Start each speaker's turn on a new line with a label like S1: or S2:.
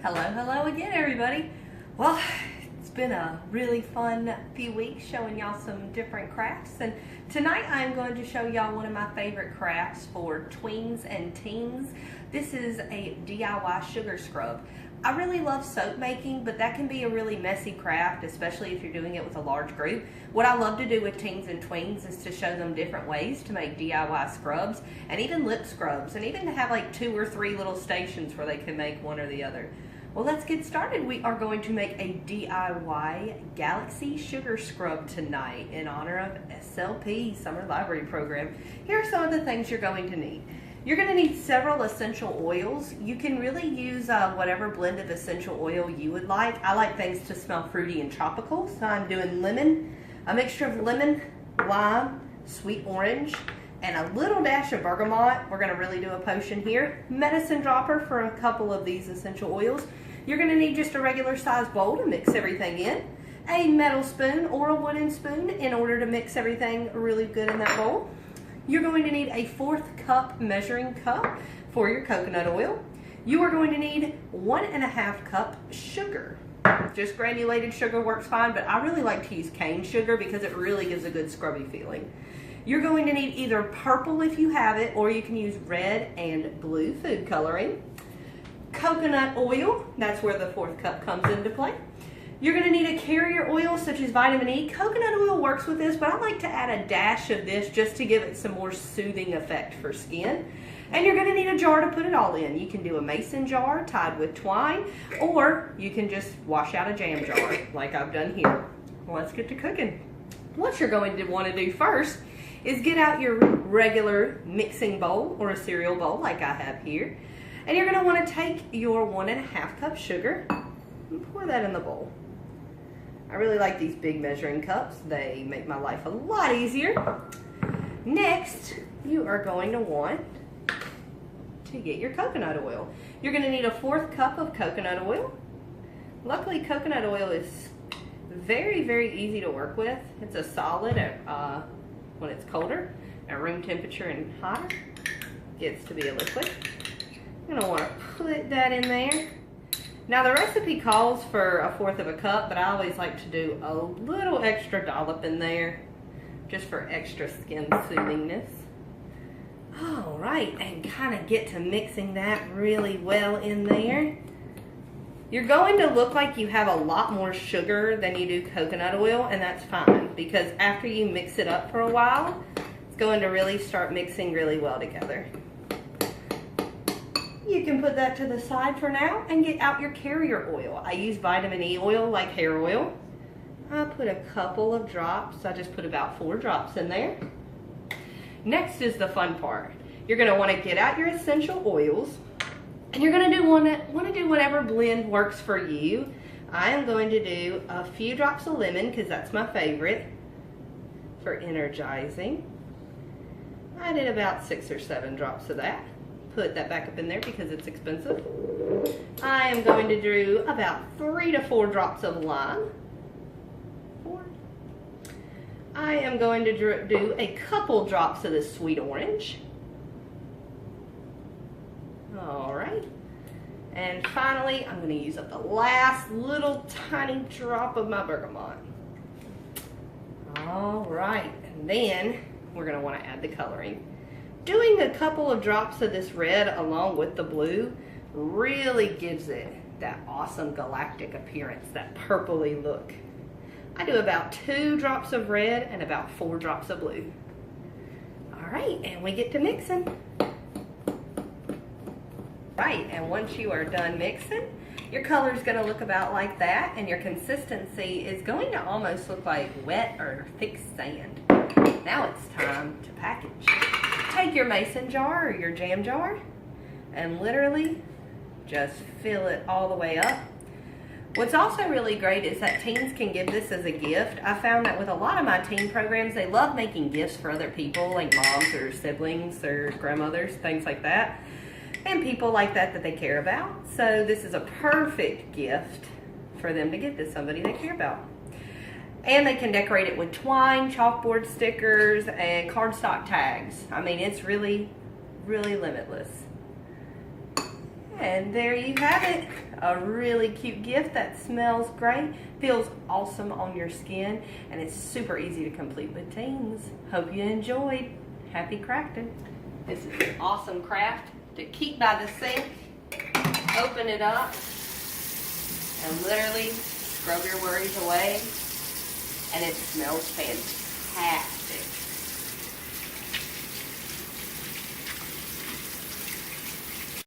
S1: Hello again, everybody. Well, it's been a really fun few weeks showing y'all some different crafts, and tonight I'm going to show y'all one of my favorite crafts for tweens and teens. This is a DIY sugar scrub. I really love soap making, but that can be a really messy craft, especially if you're doing it with a large group. What I love to do with teens and tweens is to show them different ways to make DIY scrubs, and even lip scrubs, and even to have like 2 or 3 little stations where they can make one or the other. Well, let's get started. We are going to make a DIY Galaxy sugar scrub tonight in honor of SLP, Summer Library Program. Here are some of the things you're going to need. You're going to need several essential oils. You can really use whatever blend of essential oil you would like. I like things to smell fruity and tropical, so I'm doing lemon, a mixture of lemon, lime, sweet orange, and a little dash of bergamot. We're going to really do a potion here. Medicine dropper for a couple of these essential oils. You're going to need just a regular size bowl to mix everything in. A metal spoon or a wooden spoon in order to mix everything really good in that bowl. You're going to need a 1/4 cup measuring cup for your coconut oil. You are going to need 1½ cup sugar. Just granulated sugar works fine, but I really like to use cane sugar because it really gives a good scrubby feeling. You're going to need either purple if you have it, or you can use red and blue food coloring. Coconut oil, that's where the 1/4 cup comes into play. You're going to need a carrier oil such as vitamin E. Coconut oil works with this, but I like to add a dash of this just to give it some more soothing effect for skin. And you're going to need a jar to put it all in. You can do a mason jar tied with twine, or you can just wash out a jam jar like I've done here. Let's get to cooking. What you're going to want to do first is get out your regular mixing bowl or a cereal bowl like I have here. And you're going to want to take your 1½ cup sugar and pour that in the bowl. I really like these big measuring cups. They make my life a lot easier. Next, you are going to want to get your coconut oil. You're going to need a 1/4 cup of coconut oil. Luckily, coconut oil is very easy to work with. It's a solid when it's colder. At room temperature and hotter, it gets to be a liquid. You're going to want to put that in there. Now the recipe calls for a 1/4 cup, but I always like to do a little extra dollop in there just for extra skin soothingness. All right, and kind of get to mixing that really well in there. You're going to look like you have a lot more sugar than you do coconut oil, and that's fine because after you mix it up for a while, it's going to really start mixing really well together. You can put that to the side for now and get out your carrier oil. I use vitamin E oil like hair oil. I put a couple of drops. I just put about 4 drops in there. Next is the fun part. You're going to want to get out your essential oils, and you're going to want to do whatever blend works for you. I am going to do a few drops of lemon because that's my favorite for energizing. I did about 6 or 7 drops of that. Put that back up in there because it's expensive. I am going to do about 3 to 4 drops of lime. 4. I am going to do a couple drops of the sweet orange. All right. And finally, I'm going to use up the last little tiny drop of my bergamot. All right. And then we're going to want to add the coloring. Doing a couple of drops of this red along with the blue really gives it that awesome galactic appearance, that purpley look. I do about 2 drops of red and about 4 drops of blue. All right, and we get to mixing. Right, and once you are done mixing, your color is going to look about like that, and your consistency is going to almost look like wet or thick sand. Now it's time to package. Take your mason jar or your jam jar and literally just fill it all the way up. What's also really great is that teens can give this as a gift. I found that with a lot of my teen programs, they love making gifts for other people, like moms or siblings or grandmothers, things like that, and people like that that they care about. So this is a perfect gift for them to give to somebody they care about. And they can decorate it with twine, chalkboard stickers, and cardstock tags. I mean, it's really limitless. And there you have it. A really cute gift that smells great, feels awesome on your skin, and it's super easy to complete with teens. Hope you enjoyed. Happy crafting. This is an awesome craft to keep by the sink. Open it up and literally scrub your worries away, and it smells fantastic.